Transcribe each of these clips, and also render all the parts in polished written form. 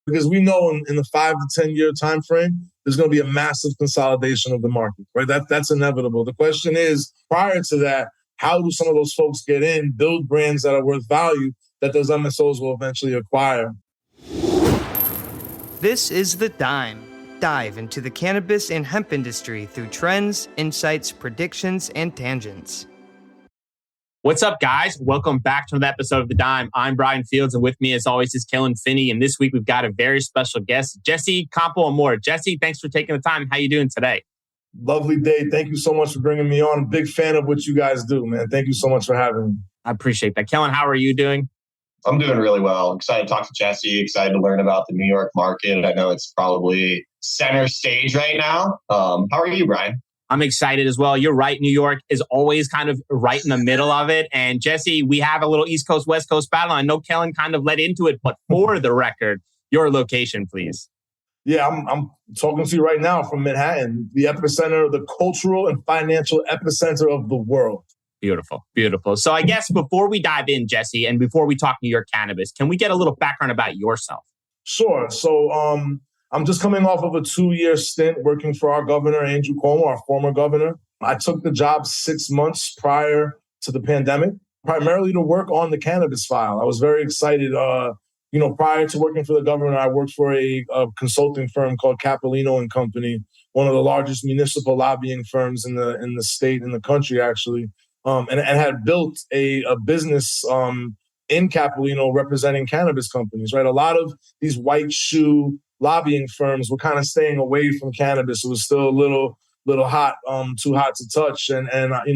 Because we know in the 5 to 10 year time frame, there's going to be a massive consolidation of the market, right? That's inevitable. The question is, prior to that, how do some of those folks get in, build brands that are worth value that those MSOs will eventually acquire? This is The Dime. Dive into the cannabis and hemp industry through trends, insights, predictions, and tangents. What's up, guys? Welcome back to another episode of The Dime. I'm Brian Fields, and with me, as always, is Kellen Finney. And this week, we've got a very special guest, Jesse Campoamor. Jesse, thanks for taking the time. How you doing today? Lovely day. Thank you so much for bringing me on. I'm a big fan of what you guys do, man. Thank you so much for having me. I appreciate that. Kellen, how are you doing? I'm doing really well. Excited to talk to Jesse. Excited to learn about the New York market. I know it's probably center stage right now. How are you, Brian? I'm excited as well. You're right. New York is always kind of right in the middle of it. And Jesse, we have a little East Coast, West Coast battle. I know Kellen kind of led into it, but for the record, your location, please. Yeah, I'm talking to you right now from Manhattan, the epicenter, the cultural and financial epicenter of the world. Beautiful, beautiful. So I guess before we dive in, Jesse, and before we talk New York cannabis, can we get a little background about yourself? Sure. So I'm just coming off of a 2-year stint working for our governor, Andrew Cuomo, our former governor. I took the job 6 months prior to the pandemic, primarily to work on the cannabis file. I was very excited. Prior to working for the governor, I worked for a consulting firm called Capellino and Company, one of the largest municipal lobbying firms in the state, in the country, actually. And had built a business in Capellino representing cannabis companies, right? A lot of these white shoe lobbying firms were kind of staying away from cannabis. It was still a little hot, too hot to touch. And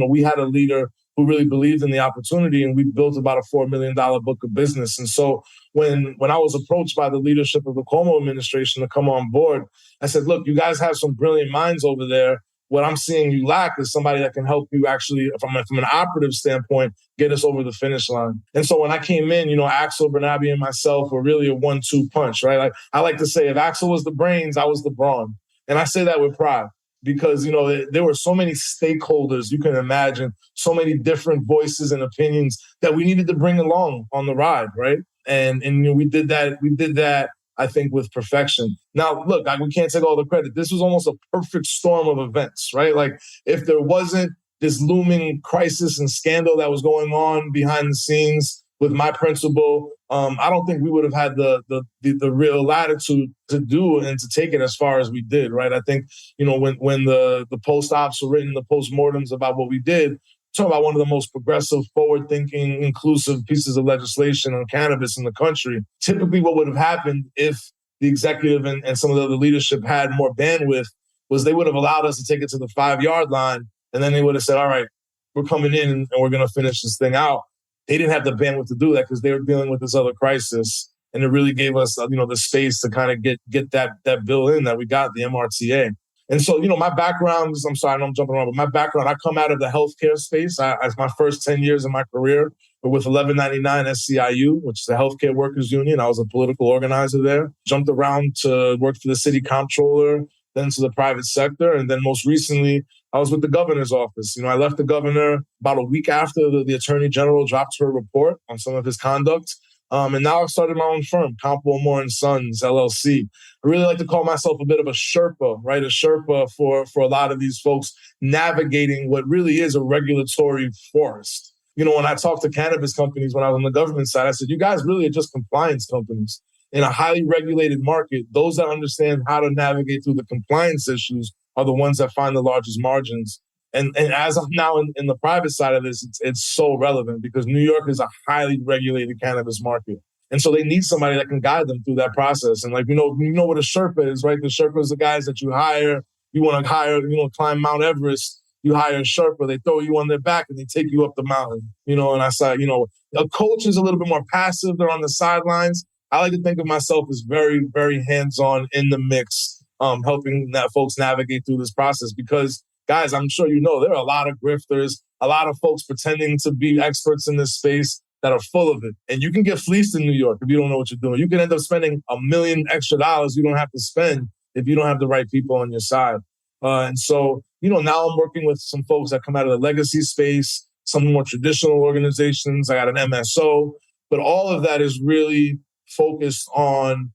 we had a leader who really believed in the opportunity, and we built about a $4 million book of business. And so when I was approached by the leadership of the Cuomo administration to come on board, I said, look, you guys have some brilliant minds over there. What I'm seeing you lack is somebody that can help you actually, from an operative standpoint, get us over the finish line. And so when I came in, Axel, Bernabe, and myself were really a 1-2 punch, right? I like to say if Axel was the brains, I was the brawn. And I say that with pride because, there were so many stakeholders, you can imagine, so many different voices and opinions that we needed to bring along on the ride, right? And we did that. I think with perfection. Now, look, we can't take all the credit. This was almost a perfect storm of events, right? Like if there wasn't this looming crisis and scandal that was going on behind the scenes with my principal, I don't think we would have had the real latitude to do and to take it as far as we did, right? I think, when the post-ops were written, the post-mortems about what we did, talking about one of the most progressive, forward-thinking, inclusive pieces of legislation on cannabis in the country. Typically what would have happened if the executive and some of the other leadership had more bandwidth was they would have allowed us to take it to the 5-yard line, and then they would have said, all right, we're coming in and we're going to finish this thing out. They didn't have the bandwidth to do that because they were dealing with this other crisis, and it really gave us the space to kind of get that bill in that we got, the MRTA. And so, my background is, I'm sorry, I know I'm jumping around, but my background, I come out of the healthcare space. As my first 10 years of my career were with 1199 SCIU, which is the Healthcare Workers Union. I was a political organizer there. Jumped around to work for the city comptroller, then to the private sector. And then most recently, I was with the governor's office. I left the governor about a week after the attorney general dropped her report on some of his conduct. And now I've started my own firm, Campoamor Sons, LLC. I really like to call myself a bit of a Sherpa, right? A Sherpa for a lot of these folks navigating what really is a regulatory forest. When I talk to cannabis companies, when I was on the government side, I said, you guys really are just compliance companies. In a highly regulated market, those that understand how to navigate through the compliance issues are the ones that find the largest margins. And as of now in the private side of this, it's so relevant because New York is a highly regulated cannabis market. And so they need somebody that can guide them through that process. And you know what a Sherpa is, right? The Sherpa is the guys that you hire. You want to hire, climb Mount Everest. You hire a Sherpa, they throw you on their back and they take you up the mountain. And I said, a coach is a little bit more passive. They're on the sidelines. I like to think of myself as very, very hands-on in the mix, helping that folks navigate through this process because guys, I'm sure there are a lot of grifters, a lot of folks pretending to be experts in this space that are full of it. And you can get fleeced in New York if you don't know what you're doing. You can end up spending $1 million extra you don't have to spend if you don't have the right people on your side. And so, now I'm working with some folks that come out of the legacy space, some more traditional organizations. I got an MSO, but all of that is really focused on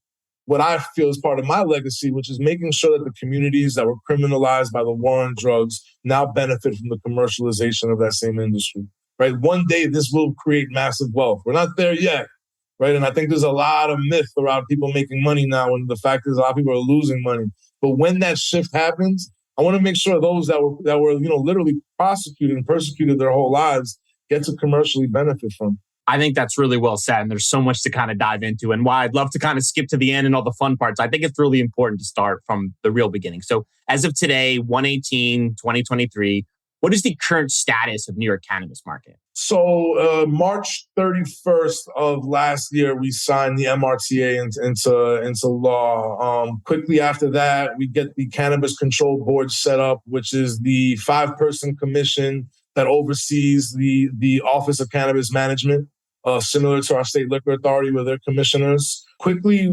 what I feel is part of my legacy, which is making sure that the communities that were criminalized by the war on drugs now benefit from the commercialization of that same industry, right? One day this will create massive wealth. We're not there yet, right? And I think there's a lot of myth around people making money now, and the fact is a lot of people are losing money. But when that shift happens, I want to make sure those that were literally prosecuted and persecuted their whole lives get to commercially benefit from. I think that's really well said. And there's so much to kind of dive into, and why I'd love to kind of skip to the end and all the fun parts. I think it's really important to start from the real beginning. So as of today, 1/18/2023, what is the current status of New York cannabis market? So March 31st of last year, we signed the MRTA into law. Quickly after that, we get the Cannabis Control Board set up, which is the 5-person commission that oversees the Office of Cannabis Management, similar to our state liquor authority with their commissioners. Quickly,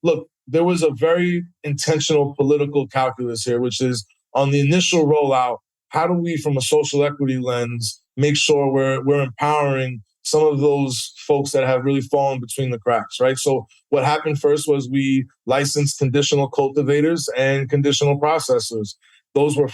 look, there was a very intentional political calculus here, which is on the initial rollout, how do we, from a social equity lens, make sure we're empowering some of those folks that have really fallen between the cracks, right? So what happened first was we licensed conditional cultivators and conditional processors. Those were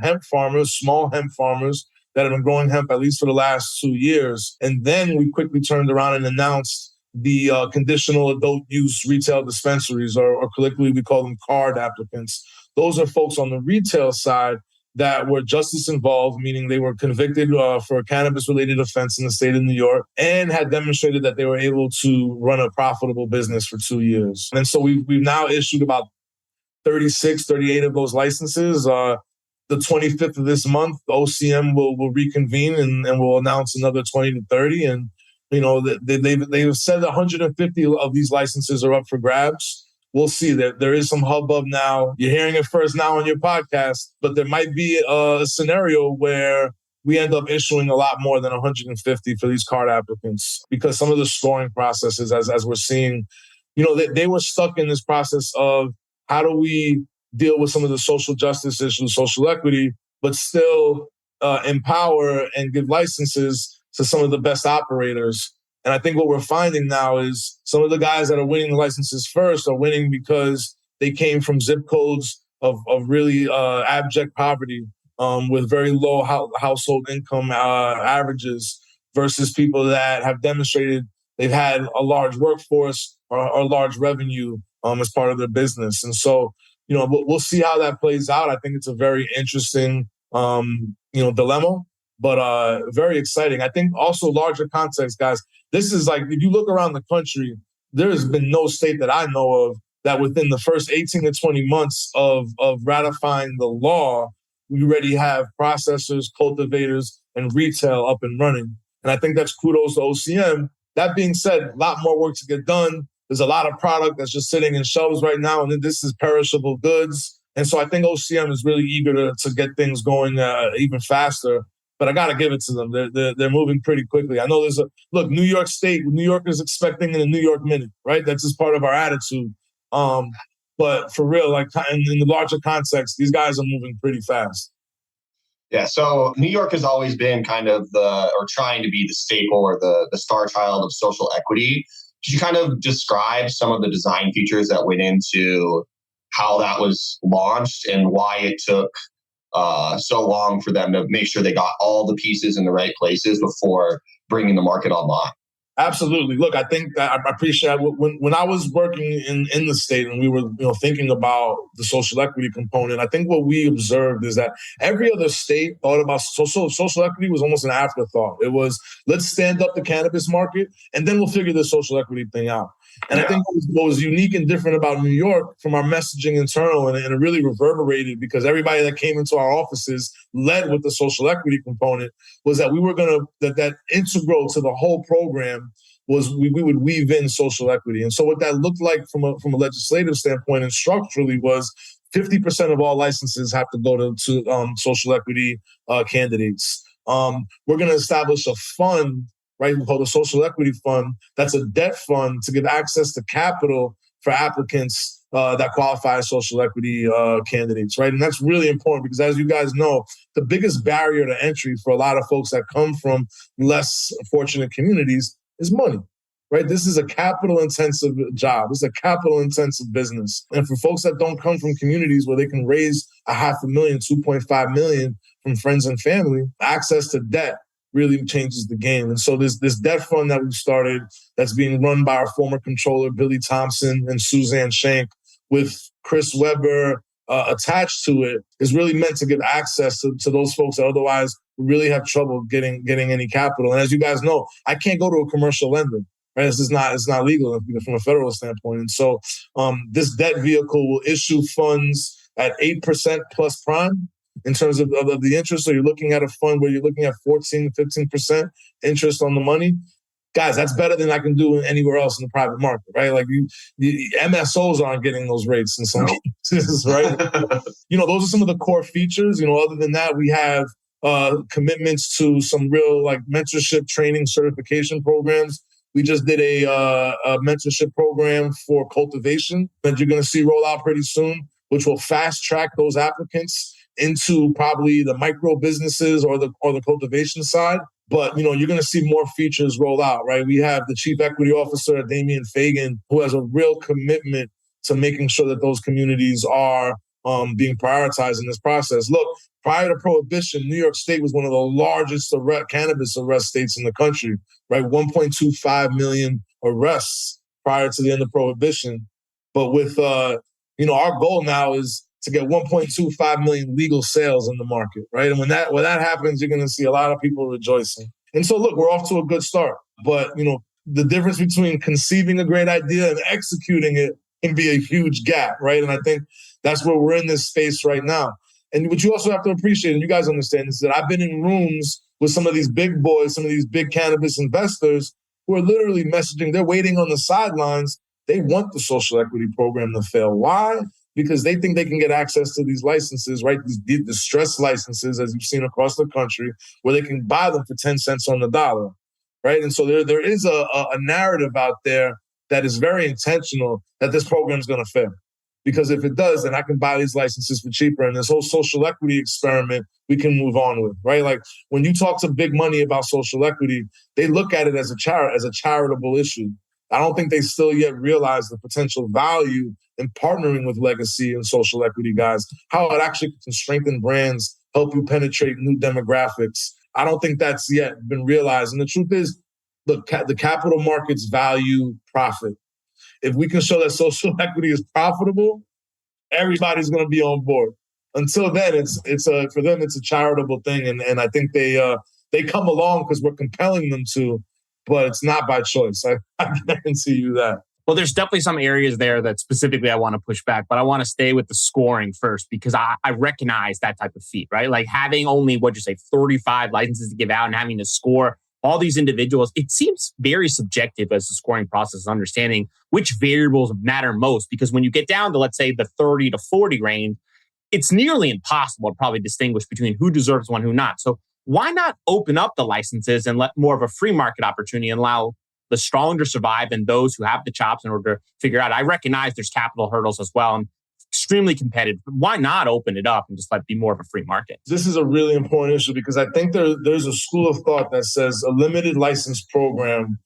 hemp farmers, small hemp farmers that have been growing hemp at least for the last 2 years. And then we quickly turned around and announced the conditional adult use retail dispensaries, or colloquially we call them card applicants. Those are folks on the retail side that were justice involved, meaning they were convicted for a cannabis-related offense in the state of New York and had demonstrated that they were able to run a profitable business for 2 years. And so we've now issued about 36, 38 of those licenses. The 25th of this month, the OCM will reconvene and will announce another 20 to 30. And, they've said 150 of these licenses are up for grabs. We'll see. There is some hubbub now. You're hearing it first now on your podcast, but there might be a scenario where we end up issuing a lot more than 150 for these card applicants, because some of the scoring processes, as we're seeing, they were stuck in this process of how do we deal with some of the social justice issues, social equity, but still empower and give licenses to some of the best operators. And I think what we're finding now is some of the guys that are winning the licenses first are winning because they came from zip codes of really abject poverty with very low household income averages, versus people that have demonstrated they've had a large workforce or large revenue as part of their business. And so, we'll see how that plays out. I think it's a very interesting, dilemma, but very exciting. I think also larger context, guys. This is like, if you look around the country, there has been no state that I know of that within the first 18 to 20 months of ratifying the law, we already have processors, cultivators, and retail up and running. And I think that's kudos to OCM. That being said, a lot more work to get done. There's a lot of product that's just sitting in shelves right now, and this is perishable goods. And so I think OCM is really eager to get things going even faster. But I got to give it to them. They're moving pretty quickly. I know New York State, New York is expecting in a New York minute, right? That's just part of our attitude. But for real, like in the larger context, these guys are moving pretty fast. Yeah, so New York has always been kind of trying to be the staple or the star child of social equity. Could you kind of describe some of the design features that went into how that was launched and why it took so long for them to make sure they got all the pieces in the right places before bringing the market online? Absolutely. Look, I think that I appreciate when I was working in the state and we were thinking about the social equity component. I think what we observed is that every other state thought about social equity was almost an afterthought. It was, let's stand up the cannabis market and then we'll figure this social equity thing out. And I think what was unique and different about New York from our messaging internal, and it really reverberated because everybody that came into our offices led with the social equity component, was that we were going to, that integral to the whole program was we would weave in social equity. And so what that looked like from a legislative standpoint and structurally was 50% of all licenses have to go to social equity candidates. We're going to establish a fund, right, called a social equity fund. That's a debt fund to give access to capital for applicants that qualify as social equity candidates, right? And that's really important because, as you guys know, the biggest barrier to entry for a lot of folks that come from less fortunate communities is money, right? This is a capital intensive job. This is a capital intensive business. And for folks that don't come from communities where they can raise $500,000, 2.5 million from friends and family, access to debt really changes the game. And so this debt fund that we've started that's being run by our former controller, Billy Thompson and Suzanne Shank, with Chris Weber attached to it, is really meant to give access to those folks that otherwise really have trouble getting any capital. And as you guys know, I can't go to a commercial lender. Right? It's not legal from a federal standpoint. And so this debt vehicle will issue funds at 8% plus prime in terms of the interest. So you're looking at a fund where you're looking at 14, 15% interest on the money. Guys, that's better than I can do anywhere else in the private market, right? Like the MSOs aren't getting those rates in some cases, right? Those are some of the core features. Other than that, we have commitments to some real like mentorship training certification programs. We just did a mentorship program for cultivation that you're going to see roll out pretty soon, which will fast track those applicants into probably the micro businesses or the cultivation side. But, you're going to see more features roll out, right? We have the Chief Equity Officer, Damian Fagan, who has a real commitment to making sure that those communities are being prioritized in this process. Look, prior to Prohibition, New York State was one of the largest cannabis arrest states in the country, right? 1.25 million arrests prior to the end of Prohibition. But with, our goal now is to get 1.25 million legal sales in the market, right? And when that happens, you're going to see a lot of people rejoicing. And so, look, we're off to a good start. But, the difference between conceiving a great idea and executing it can be a huge gap, right? And I think that's where we're in this space right now. And what you also have to appreciate, and you guys understand, is that I've been in rooms with some of these big boys, some of these big cannabis investors who are literally messaging. They're waiting on the sidelines. They want the social equity program to fail. Why? Because they think they can get access to these licenses, right? These distressed licenses, as you've seen across the country, where they can buy them for 10 cents on the dollar, right? And so there is a narrative out there that is very intentional that this program is going to fail. Because if it does, then I can buy these licenses for cheaper. And this whole social equity experiment, we can move on with, right? Like when you talk to big money about social equity, they look at it as a charitable issue. I don't think they still yet realize the potential value in partnering with legacy and social equity guys, how it actually can strengthen brands, help you penetrate new demographics. I don't think that's yet been realized. And the truth is, the capital markets value profit. If we can show that social equity is profitable, everybody's going to be on board. Until then, for them, it's a charitable thing. And I think they come along because we're compelling them to, but it's not by choice. I guarantee you that. Well, there's definitely some areas there that specifically I want to push back, but I want to stay with the scoring first because I recognize that type of feat, right? Like having only, 35 licenses to give out and having to score all these individuals, it seems very subjective as the scoring process, understanding which variables matter most. Because when you get down to, let's say, the 30 to 40 range, it's nearly impossible to probably distinguish between who deserves one, who not. So why not open up the licenses and let more of a free market opportunity and allow the strong to survive and those who have the chops in order to figure out? I recognize there's capital hurdles as well and extremely competitive. But why not open it up and just let it be more of a free market? This is a really important issue because I think there's a school of thought that says a limited license program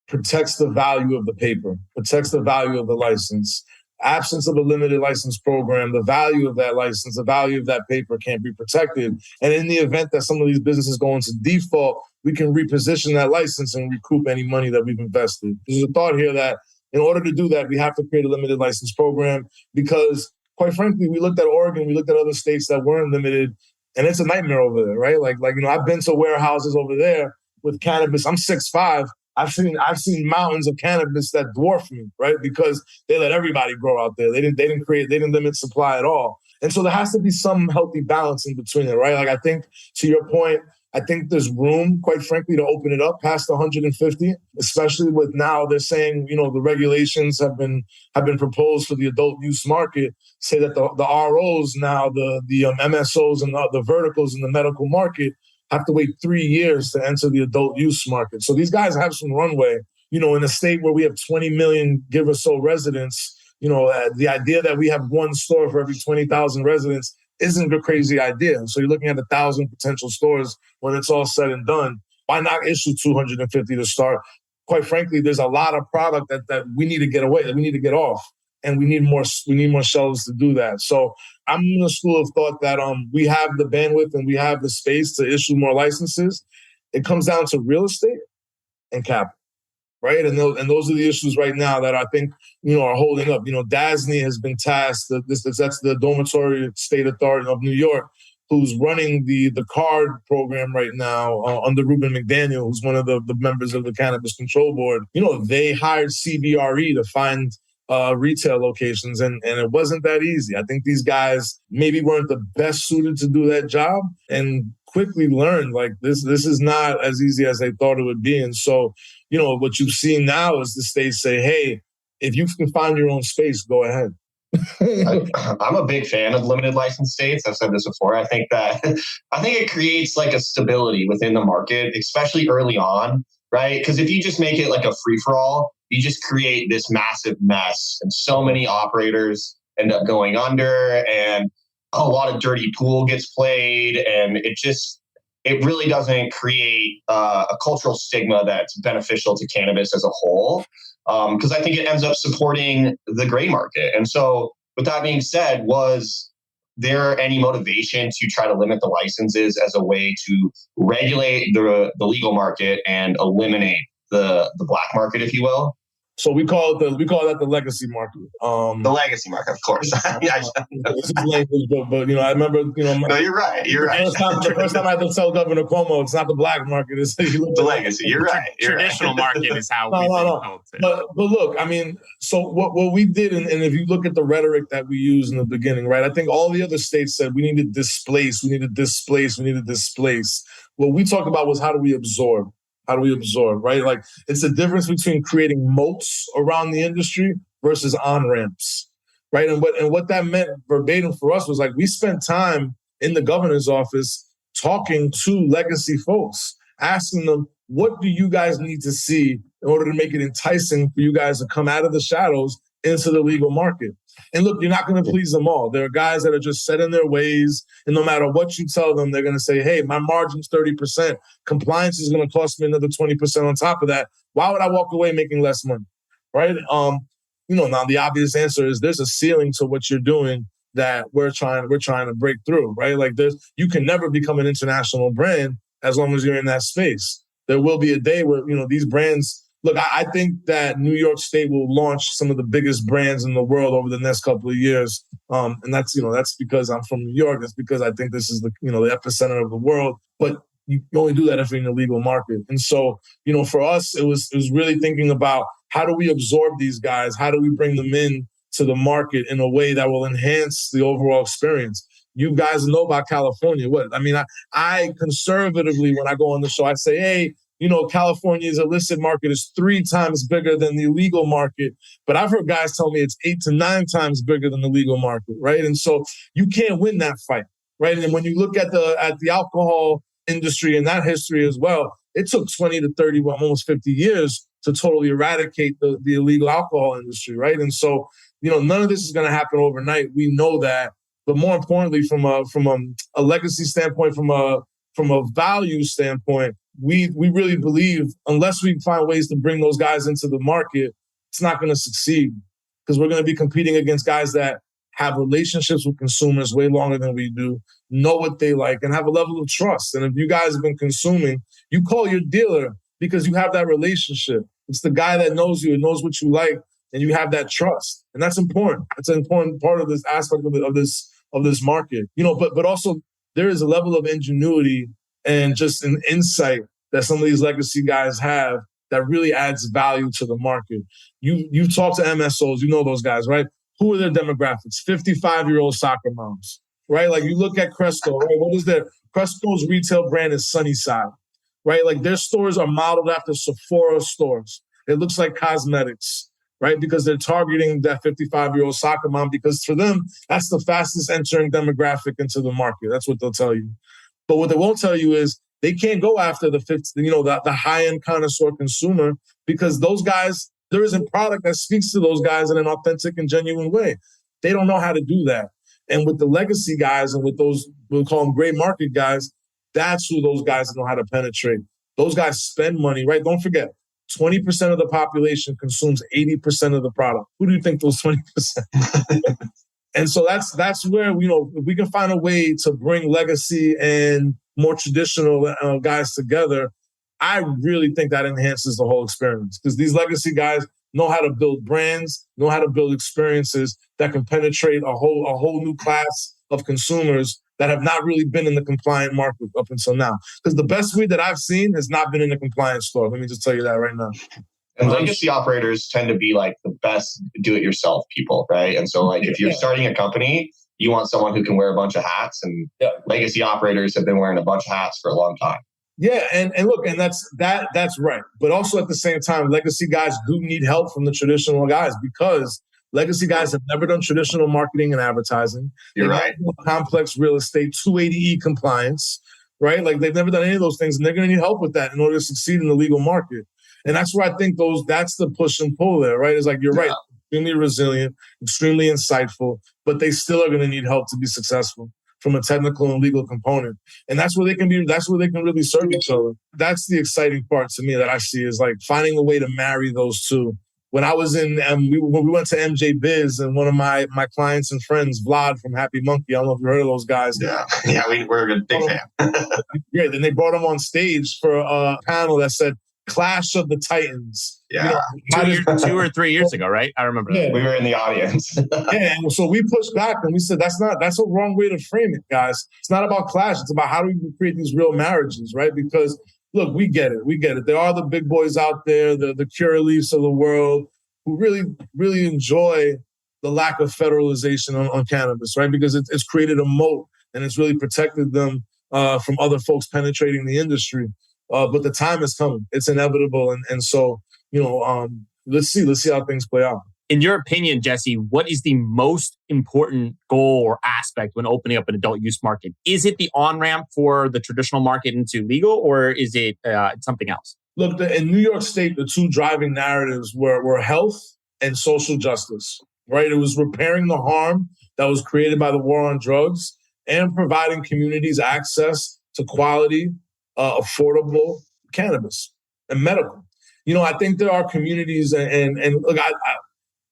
protects the value of the paper, protects the value of the license. Absence of a limited license program, the value of that license, the value of that paper can't be protected. And in the event that some of these businesses go into default, we can reposition that license and recoup any money that we've invested. There's a thought here that in order to do that, we have to create a limited license program because, quite frankly, we looked at Oregon, we looked at other states that weren't limited, and it's a nightmare over there, right? Like I've been to warehouses over there with cannabis. I'm 6'5". I've seen mountains of cannabis that dwarf me, right? Because they let everybody grow out there. They didn't limit supply at all. And so there has to be some healthy balance in between it, right? Like I think to your point, I think there's room, quite frankly, to open it up past 150, especially with now they're saying, the regulations have been proposed for the adult use market, say that the ROs now, the MSOs and the verticals in the medical market have to wait 3 years to enter the adult use market. So these guys have some runway, in a state where we have 20 million give or so residents, the idea that we have one store for every 20,000 residents isn't a crazy idea. So you're looking at 1,000 potential stores when it's all said and done. Why not issue 250 to start? quite frankly, there's a lot of product that we need to get away, that we need to get off. And we need more shelves to do that. So I'm in the school of thought that we have the bandwidth and we have the space to issue more licenses. It comes down to real estate and capital. Right. And those are the issues right now that I think, are holding up. DASNY has been tasked, that's the Dormitory State Authority of New York, who's running the card program right now under Ruben McDaniel, who's one of the members of the Cannabis Control Board. They hired CBRE to find retail locations, and it wasn't that easy. I think these guys maybe weren't the best suited to do that job and quickly learned like this is not as easy as they thought it would be. And so, what you've seen now is the states say, hey, if you can find your own space, go ahead. I'm a big fan of limited license states. I've said this before. I think it creates like a stability within the market, especially early on, right? Because if you just make it like a free-for-all, you just create this massive mess, and so many operators end up going under, and a lot of dirty pool gets played, and it really doesn't create a cultural stigma that's beneficial to cannabis as a whole. Because I think it ends up supporting the gray market. And so with that being said, was there any motivation to try to limit the licenses as a way to regulate the legal market and eliminate the black market, if you will? So we call that the legacy market. The legacy market, of course. This is language, but I remember, No, you're right. The first time I had to tell Governor Cuomo, it's not the black market, it's the legacy. You're right. Traditional market is how we no. But look, so what we did, and if you look at the rhetoric that we used in the beginning, right? I think all the other states said we need to displace. What we talked about was how do we absorb? Right? Like it's the difference between creating moats around the industry versus on-ramps, right? And what that meant verbatim for us was like we spent time in the governor's office talking to legacy folks, asking them, what do you guys need to see in order to make it enticing for you guys to come out of the shadows into the legal market? And look, you're not going to please them all. There are guys that are just set in their ways, and no matter what you tell them, they're going to say, hey, my margin's 30%. Compliance is going to cost me another 20% on top of that. Why would I walk away making less money? Right? Now the obvious answer is there's a ceiling to what you're doing that we're trying to break through, right? Like you can never become an international brand as long as you're in that space. There will be a day where, these brands. Look, I think that New York State will launch some of the biggest brands in the world over the next couple of years. And that's because I'm from New York. That's because I think this is the epicenter of the world. But you only do that if you're in the legal market. And so, for us, it was really thinking about how do we absorb these guys? How do we bring them in to the market in a way that will enhance the overall experience? You guys know about California. I conservatively, when I go on the show, I say, hey, California's illicit market is 3 times bigger than the legal market. But I've heard guys tell me it's 8 to 9 times bigger than the legal market, right? And so you can't win that fight, right? And when you look at the alcohol industry and that history as well, it took 20 to 30, almost 50 years to totally eradicate the illegal alcohol industry, right? And so, none of this is going to happen overnight. We know that. But more importantly, from a legacy standpoint, from a value standpoint, we really believe unless we find ways to bring those guys into the market, it's not going to succeed because we're going to be competing against guys that have relationships with consumers way longer than we do, know what they like, and have a level of trust. And if you guys have been consuming, you call your dealer because you have that relationship. It's the guy that knows you and knows what you like, and you have that trust. And that's important. It's an important part of this aspect of this market. But also there is a level of ingenuity and just an insight that some of these legacy guys have that really adds value to the market. You talk to MSOs, those guys, right? Who are their demographics? 55-year-old soccer moms, right? Like you look at Cresco, right? What is Cresco's retail brand is Sunnyside, right? Like their stores are modeled after Sephora stores. It looks like cosmetics, right? Because they're targeting that 55-year-old soccer mom because for them, that's the fastest entering demographic into the market. That's what they'll tell you. But what they won't tell you is they can't go after the high-end connoisseur consumer because those guys, there isn't product that speaks to those guys in an authentic and genuine way. They don't know how to do that. And with the legacy guys and with those, we'll call them gray market guys, that's who those guys know how to penetrate. Those guys spend money, right? Don't forget, 20% of the population consumes 80% of the product. Who do you think those 20%? And so that's where, if we can find a way to bring legacy and more traditional guys together, I really think that enhances the whole experience, because these legacy guys know how to build brands, know how to build experiences that can penetrate a whole new class of consumers that have not really been in the compliant market up until now. Because the best weed that I've seen has not been in the compliant store. Let me just tell you that right now. And legacy operators tend to be like the best do-it-yourself people, right? And so like if you're starting a company, you want someone who can wear a bunch of hats, and legacy operators have been wearing a bunch of hats for a long time. Yeah, and look, and that's right. But also at the same time, legacy guys do need help from the traditional guys, because legacy guys have never done traditional marketing and advertising. You're right. Complex real estate, 280E compliance, right? Like they've never done any of those things, and they're going to need help with that in order to succeed in the legal market. And that's where I think that's the push and pull there, right? It's like, you're right, extremely resilient, extremely insightful, but they still are going to need help to be successful from a technical and legal component. And that's where they can really serve each other. That's the exciting part to me that I see, is like finding a way to marry those two. When I was when we went to MJ Biz, and one of my clients and friends, Vlad from Happy Monkey, I don't know if you heard of those guys. Yeah, we're a big fan. Great. Then they brought him on stage for a panel that said Clash of the Titans. Yeah. 2 or 3 years ago, right? I remember that. We were in the audience. And so we pushed back and we said, that's a wrong way to frame it, guys. It's not about clash. It's about how do we create these real marriages, right? Because look, we get it. There are the big boys out there, the Curaleafs of the world, who really, really enjoy the lack of federalization on cannabis, right? Because it's created a moat, and it's really protected them from other folks penetrating the industry. But the time is coming. It's inevitable. And so, let's see how things play out. In your opinion, Jesse, what is the most important goal or aspect when opening up an adult use market? Is it the on-ramp for the traditional market into legal, or is it something else? Look, in New York State, the two driving narratives were health and social justice, right? It was repairing the harm that was created by the war on drugs and providing communities access to quality, affordable cannabis and medical. I think there are communities, and look,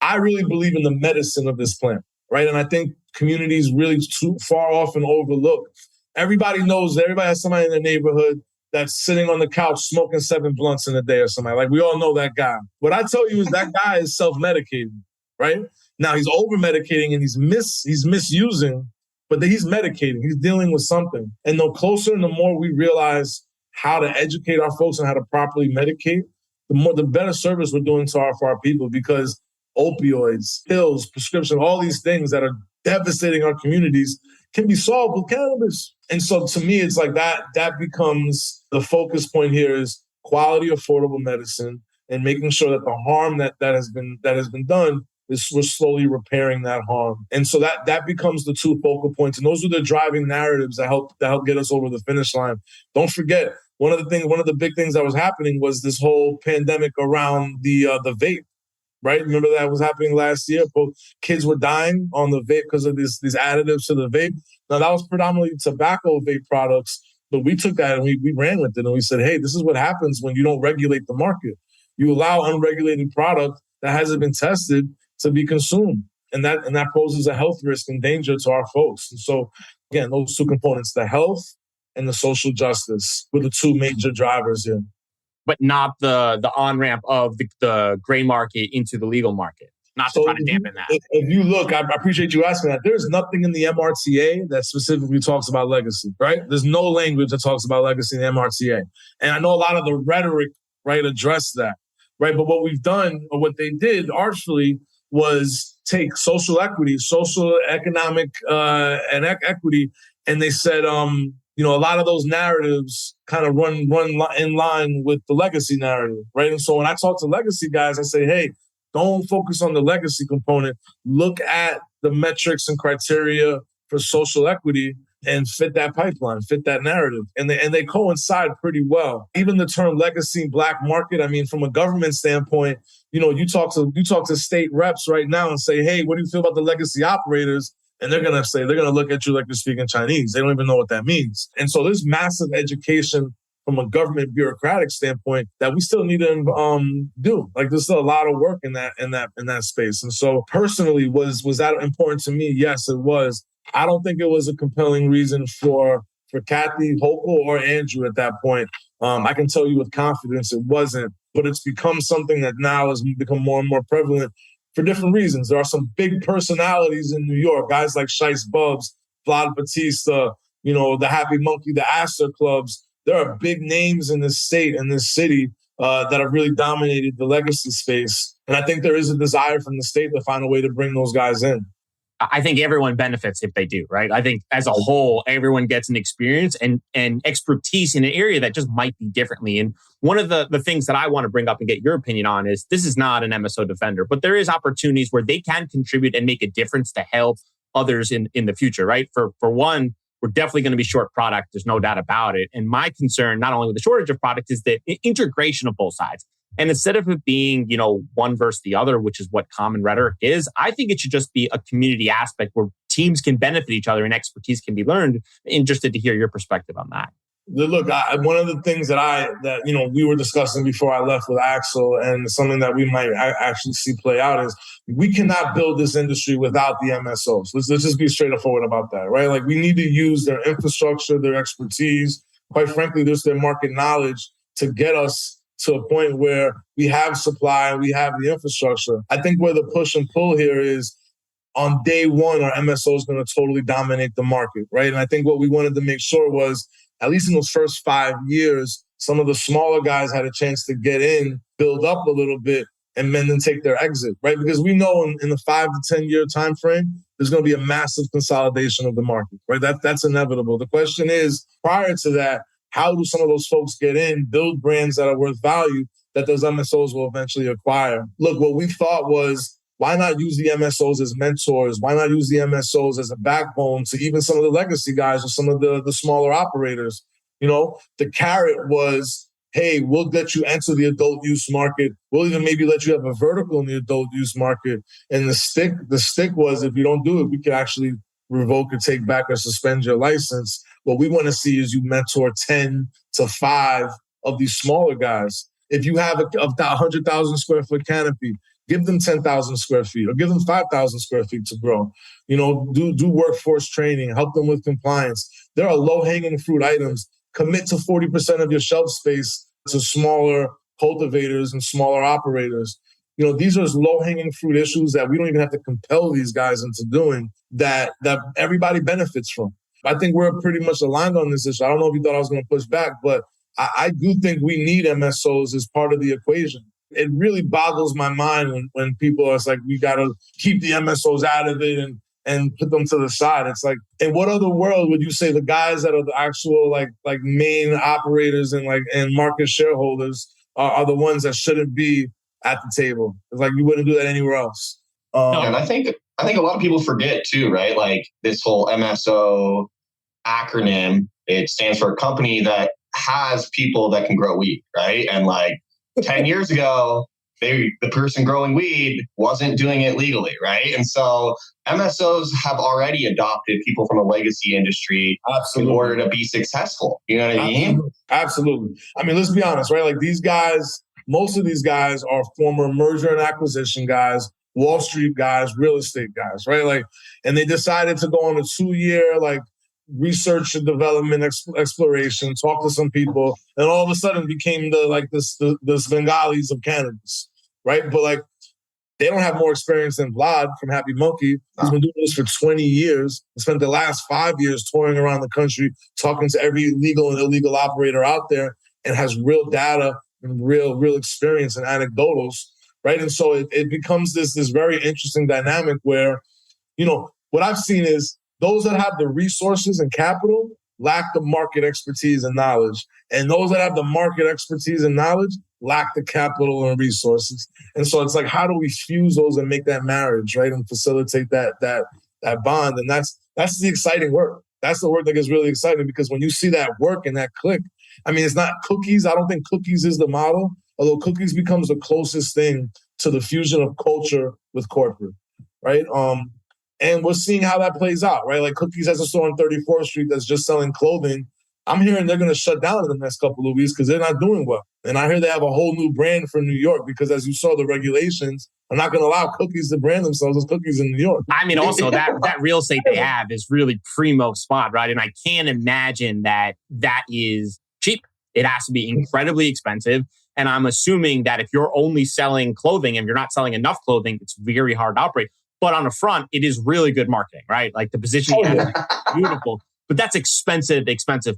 I really believe in the medicine of this plant, right? And I think communities really too far off and overlooked. Everybody has somebody in their neighborhood that's sitting on the couch smoking 7 blunts in a day or something. Like, we all know that guy. What I tell you is that guy is self-medicating, right? Now he's over-medicating and he's misusing, but he's medicating. He's dealing with something. And the closer and the more we realize how to educate our folks on how to properly medicate, the better service we're doing for our people, because opioids, pills, prescription, all these things that are devastating our communities can be solved with cannabis. And so to me, it's like that becomes the focus point here, is quality, affordable medicine, and making sure that the harm that has been done is we're slowly repairing that harm. And so that becomes the two focal points. And those are the driving narratives that help get us over the finish line. Don't forget, one of the big things that was happening was this whole pandemic around the vape, right? Remember that was happening last year? Kids were dying on the vape because of these additives to the vape. Now, that was predominantly tobacco vape products, but we took that and we ran with it, and we said, hey, this is what happens when you don't regulate the market. You allow unregulated product that hasn't been tested to be consumed, and that poses a health risk and danger to our folks. And so, again, those two components, the health and the social justice, were the two major drivers here. But not the on-ramp of the gray market into the legal market. Not to try to dampen that. If you look, I appreciate you asking that. There's nothing in the MRTA that specifically talks about legacy, right? There's no language that talks about legacy in the MRTA. And I know a lot of the rhetoric, right, address that, right? But what we've done, or what they did artfully, was take social equity, social economic and equity, and they said, a lot of those narratives kind of run in line with the legacy narrative, right? And so when I talk to legacy guys, I say, hey, don't focus on the legacy component. Look at the metrics and criteria for social equity and fit that pipeline, fit that narrative. And they coincide pretty well. Even the term legacy black market, I mean, from a government standpoint, you talk to state reps right now and say, hey, what do you feel about the legacy operators? And they're going to look at you like you're speaking Chinese. They don't even know what that means. And so there's massive education from a government bureaucratic standpoint that we still need to do. Like there's still a lot of work in that space. And so personally, was that important to me? Yes, it was. I don't think it was a compelling reason for Kathy, Hochul, or Andrew at that point. I can tell you with confidence it wasn't, but it's become something that now has become more and more prevalent for different reasons. There are some big personalities in New York, guys like Shice Bubs, Vlad Batista, the Happy Monkey, the Astor Clubs. There are big names in this state and this city that have really dominated the legacy space. And I think there is a desire from the state to find a way to bring those guys in. I think everyone benefits if they do, right? I think as a whole, everyone gets an experience and expertise in an area that just might be differently. And one of the things that I want to bring up and get your opinion on is this is not an MSO defender, but there is opportunities where they can contribute and make a difference to help others in the future, right? For one, we're definitely going to be short product. There's no doubt about it. And my concern, not only with the shortage of product, is the integration of both sides. And instead of it being, one versus the other, which is what common rhetoric is, I think it should just be a community aspect where teams can benefit each other and expertise can be learned. Interested to hear your perspective on that. Look, one of the things that we were discussing before I left with Axel, and something that we might actually see play out is we cannot build this industry without the MSOs. Let's just be straightforward about that, right? Like we need to use their infrastructure, their expertise, quite frankly, there's their market knowledge to get us to a point where we have supply and we have the infrastructure. I think where the push and pull here is on day one, our MSO is going to totally dominate the market, right? And I think what we wanted to make sure was, at least in those first 5 years, some of the smaller guys had a chance to get in, build up a little bit, and then take their exit, right? Because we know in the 5 to 10 year time frame, there's going to be a massive consolidation of the market, right? That's inevitable. The question is, prior to that, how do some of those folks get in, build brands that are worth value that those MSOs will eventually acquire? Look, what we thought was, why not use the MSOs as mentors? Why not use the MSOs as a backbone to even some of the legacy guys or some of the smaller operators? The carrot was, hey, we'll let you enter the adult use market. We'll even maybe let you have a vertical in the adult use market. And the stick was, if you don't do it, we can actually revoke or take back or suspend your license. What we want to see is you mentor 10 to 5 of these smaller guys. If you have a 100,000 square foot canopy, give them 10,000 square feet or give them 5,000 square feet to grow. Do workforce training, help them with compliance. There are low-hanging fruit items. Commit to 40% of your shelf space to smaller cultivators and smaller operators. These are low-hanging fruit issues that we don't even have to compel these guys into doing that everybody benefits from. I think we're pretty much aligned on this issue. I don't know if you thought I was going to push back, but I do think we need MSOs as part of the equation. It really boggles my mind when people are like, we got to keep the MSOs out of it and put them to the side. It's like, in what other world would you say the guys that are the actual like main operators and market shareholders are the ones that shouldn't be at the table? It's like you wouldn't do that anywhere else. And I think a lot of people forget too, right? Like this whole MSO acronym, it stands for a company that has people that can grow weed, right? And 10 years ago, the person growing weed wasn't doing it legally, right? And so MSOs have already adopted people from a legacy industry in order to be successful. You know what I mean? Absolutely. I mean, let's be honest, right? Like these guys, most of these guys are former merger and acquisition guys, Wall Street guys, real estate guys, right? And they decided to go on a 2-year, research and development exploration, talk to some people, and all of a sudden became the Svengalis of cannabis, right? But they don't have more experience than Vlad from Happy Monkey, who's been doing this for 20 years and spent the last 5 years touring around the country, talking to every legal and illegal operator out there, and has real data and real experience and anecdotals, right? And so it becomes this very interesting dynamic where, what I've seen is those that have the resources and capital lack the market expertise and knowledge. And those that have the market expertise and knowledge lack the capital and resources. And so it's like, how do we fuse those and make that marriage, right? And facilitate that bond. And that's the exciting work. That's the work that gets really exciting, because when you see that work and that click, I mean, it's not cookies. I don't think cookies is the model, although cookies becomes the closest thing to the fusion of culture with corporate, right? And we're seeing how that plays out, right? Like Cookies has a store on 34th Street that's just selling clothing, I'm hearing they're going to shut down in the next couple of weeks because they're not doing well. And I hear they have a whole new brand for New York because, as you saw, the regulations are not going to allow cookies to brand themselves as cookies in New York. I mean, also that real estate they have is really primo spot, right? And I can't imagine that is cheap. It has to be incredibly expensive. And I'm assuming that if you're only selling clothing and you're not selling enough clothing, it's very hard to operate. But on the front, it is really good marketing, right? Like the positioning is beautiful. But that's expensive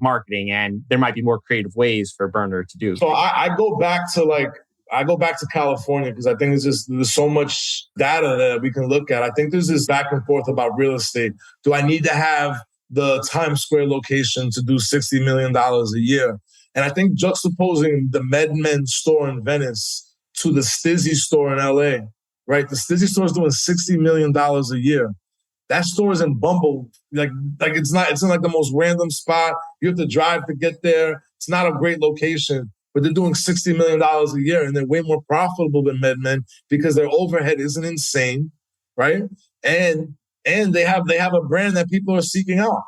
marketing, and there might be more creative ways for a burner to do. So I go back to California because I think there's so much data that we can look at. I think there's this back and forth about real estate. Do I need to have the Times Square location to do $60 million a year? And I think juxtaposing the MedMen store in Venice to the Stizzy store in LA, right? The Stizzy store is doing $60 million a year. That store is in Bumble. Like it's in like the most random spot. You have to drive to get there. It's not a great location, but they're doing $60 million a year and they're way more profitable than MedMen because their overhead isn't insane, right? And they have a brand that people are seeking out,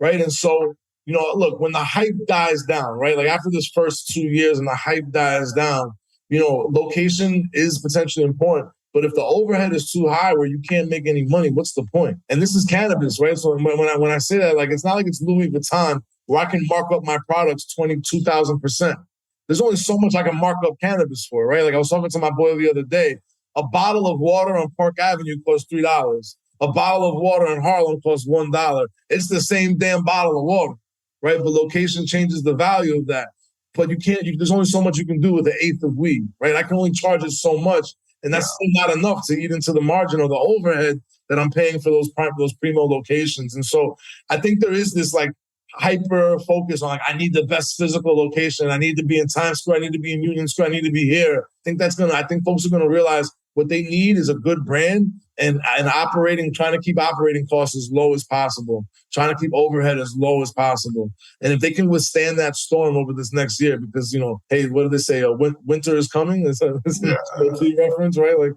right? And so, look, when the hype dies down, right? Like after this first 2 years and the hype dies down, location is potentially important. But if the overhead is too high where you can't make any money, what's the point? And this is cannabis, right? So when I say that, like, it's not like it's Louis Vuitton where I can mark up my products 22,000%. There's only so much I can mark up cannabis for, right? Like I was talking to my boy the other day. A bottle of water on Park Avenue costs $3. A bottle of water in Harlem costs $1. It's the same damn bottle of water, right? But location changes the value of that. But there's only so much you can do with an eighth of weed, right? I can only charge it so much. And that's still not enough to eat into the margin or the overhead that I'm paying for those primo locations. And so I think there is this like hyper focus on like, I need the best physical location. I need to be in Times Square. I need to be in Union Square. I need to be here. I think folks are going to realize what they need is a good brand and trying to keep operating costs as low as possible, trying to keep overhead as low as possible. And if they can withstand that storm over this next year, because, hey, what do they say? Winter is coming. It's a reference, right? Like,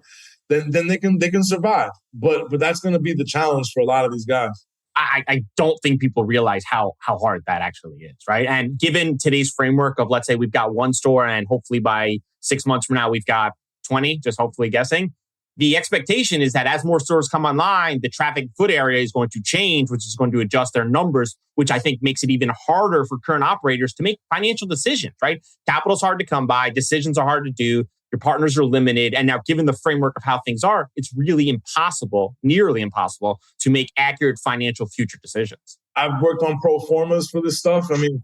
then they can survive. But that's going to be the challenge for a lot of these guys. I don't think people realize how hard that actually is, right? And given today's framework of, let's say we've got one store and hopefully by 6 months from now, we've got 20, just hopefully guessing. The expectation is that as more stores come online, the traffic foot area is going to change, which is going to adjust their numbers, which I think makes it even harder for current operators to make financial decisions, right? Capital's hard to come by, decisions are hard to do, your partners are limited. And now given the framework of how things are, it's really impossible, nearly impossible to make accurate financial future decisions. I've worked on pro formas for this stuff. I mean,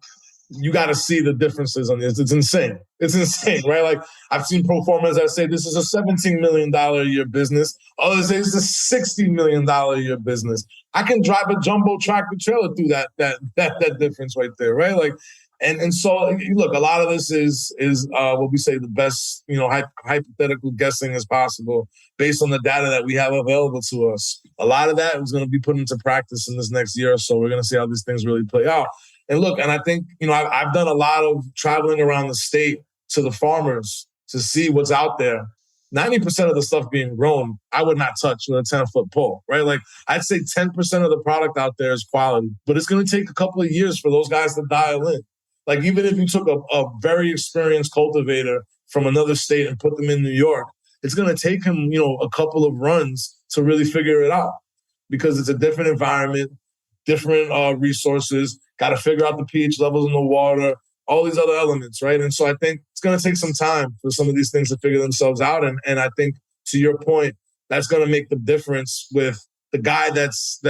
you got to see the differences on this. It's insane. It's insane, right? Like I've seen pro formas that say this is a $17 million a year business. Others say it's a $60 million a year business. I can drive a jumbo tractor trailer through that difference right there, right? Like, and so look, a lot of this is what we say the best, hypothetical guessing as possible based on the data that we have available to us. A lot of that is going to be put into practice in this next year or so. We're going to see how these things really play out. And look, and I think, I've done a lot of traveling around the state to the farmers to see what's out there. 90% of the stuff being grown, I would not touch with a 10-foot pole, right? Like I'd say 10% of the product out there is quality, but it's going to take a couple of years for those guys to dial in. Like even if you took a very experienced cultivator from another state and put them in New York, it's going to take him, a couple of runs to really figure it out because it's a different environment, different resources, got to figure out the pH levels in the water, all these other elements, right? And so I think it's going to take some time for some of these things to figure themselves out. And I think, to your point, that's going to make the difference with the guy that's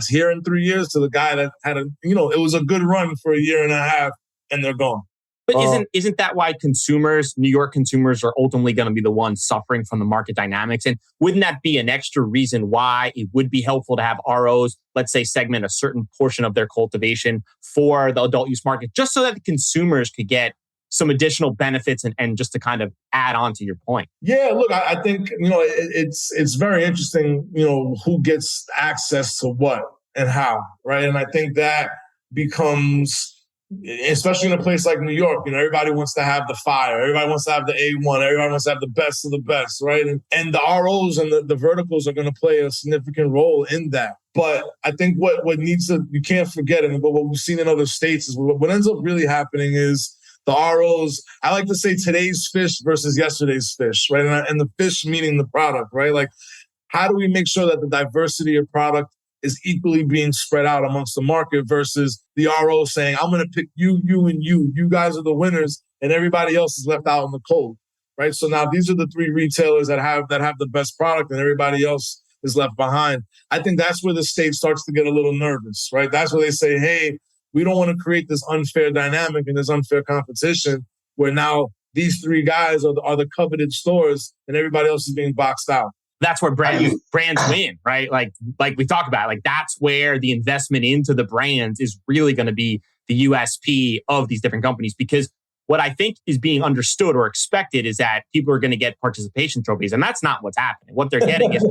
here in 3 years to the guy that had it was a good run for a year and a half and they're gone. But isn't that why New York consumers are ultimately going to be the ones suffering from the market dynamics? And wouldn't that be an extra reason why it would be helpful to have ROs, let's say, segment a certain portion of their cultivation for the adult use market, just so that the consumers could get some additional benefits and just to kind of add on to your point? Yeah, look, I think, it's very interesting, who gets access to what and how, right? And I think that becomes especially in a place like New York, everybody wants to have the fire. Everybody wants to have the A1. Everybody wants to have the best of the best, right? And the ROs and the verticals are going to play a significant role in that. But I think what needs to, you can't forget, and what we've seen in other states is what ends up really happening is the ROs, I like to say today's fish versus yesterday's fish, right? And the fish meaning the product, right? Like, how do we make sure that the diversity of product is equally being spread out amongst the market versus the RO saying, I'm going to pick you, and you. You guys are the winners, and everybody else is left out in the cold, right? So now these are the three retailers that have the best product, and everybody else is left behind. I think that's where the state starts to get a little nervous, right? That's where they say, hey, we don't want to create this unfair dynamic and this unfair competition where now these three guys are the coveted stores and everybody else is being boxed out. That's where brands win, right? Like we talk about, like that's where the investment into the brands is really going to be the USP of these different companies. Because what I think is being understood or expected is that people are going to get participation trophies, and that's not what's happening. What they're getting is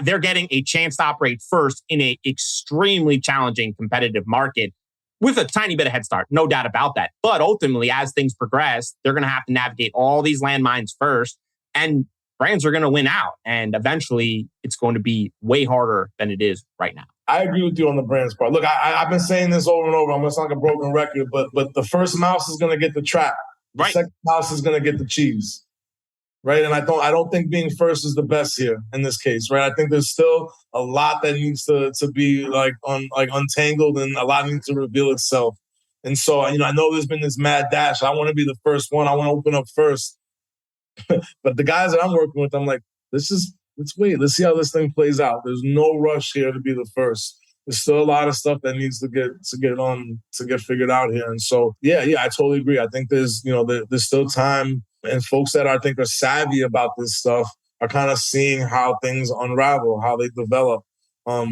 they're getting a chance to operate first in a extremely challenging competitive market with a tiny bit of head start, no doubt about that. But ultimately, as things progress, they're going to have to navigate all these landmines first, and brands are going to win out. And eventually, it's going to be way harder than it is right now. I agree with you on the brands part. Look, I've been saying this over and over. I'm going to sound like a broken record, but the first mouse is going to get the trap. The Right. second mouse is going to get the cheese. Right. And I don't think being first is the best here in this case. Right. I think there's still a lot that needs to be untangled, and a lot needs to reveal itself. And so, I know there's been this mad dash. I want to be the first one. I want to open up first. But the guys that I'm working with, I'm like, let's wait. Let's see how this thing plays out. There's no rush here to be the first. There's still a lot of stuff that needs to get figured out here. And so, yeah, I totally agree. I think there's still time, and folks that I think are savvy about this stuff are kind of seeing how things unravel, how they develop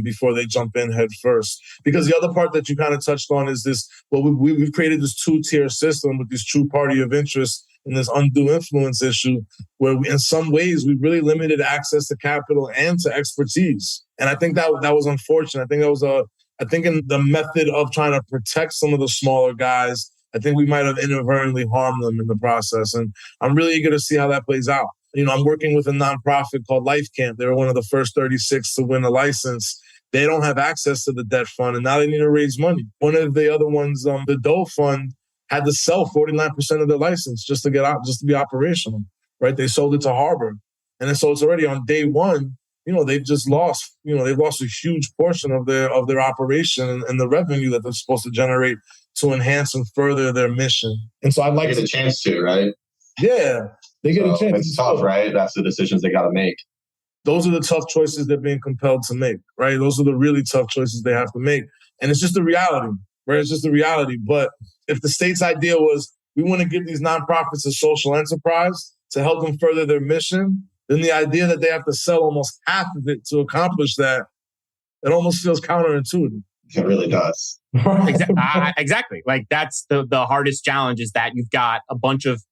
before they jump in head first. Because the other part that you kind of touched on is this, we've created this two-tier system with this true party of interest and this undue influence issue where in some ways we really limited access to capital and to expertise. And I think that was unfortunate. I think in the method of trying to protect some of the smaller guys, I think we might have inadvertently harmed them in the process. And I'm really eager to see how that plays out. I'm working with a nonprofit called Life Camp. They were one of the first 36 to win a license. They don't have access to the debt fund, and now they need to raise money. One of the other ones, the Doe Fund, had to sell 49% of their license just to get out, just to be operational, right? They sold it to Harbor. And so it's already on day one, they've just lost, they've lost a huge portion of their operation and the revenue that they're supposed to generate to enhance and further their mission. And so I'd like to get a chance to, right? Yeah, they get a chance. It's tough, right? That's the decisions they got to make. Those are the tough choices they're being compelled to make, right? Those are the really tough choices they have to make. And it's just the reality, right? It's just the reality. But if the state's idea was, we want to give these nonprofits a social enterprise to help them further their mission, then the idea that they have to sell almost half of it to accomplish that, it almost feels counterintuitive. It really does. Exactly. Like that's the hardest challenge, is that you've got a bunch of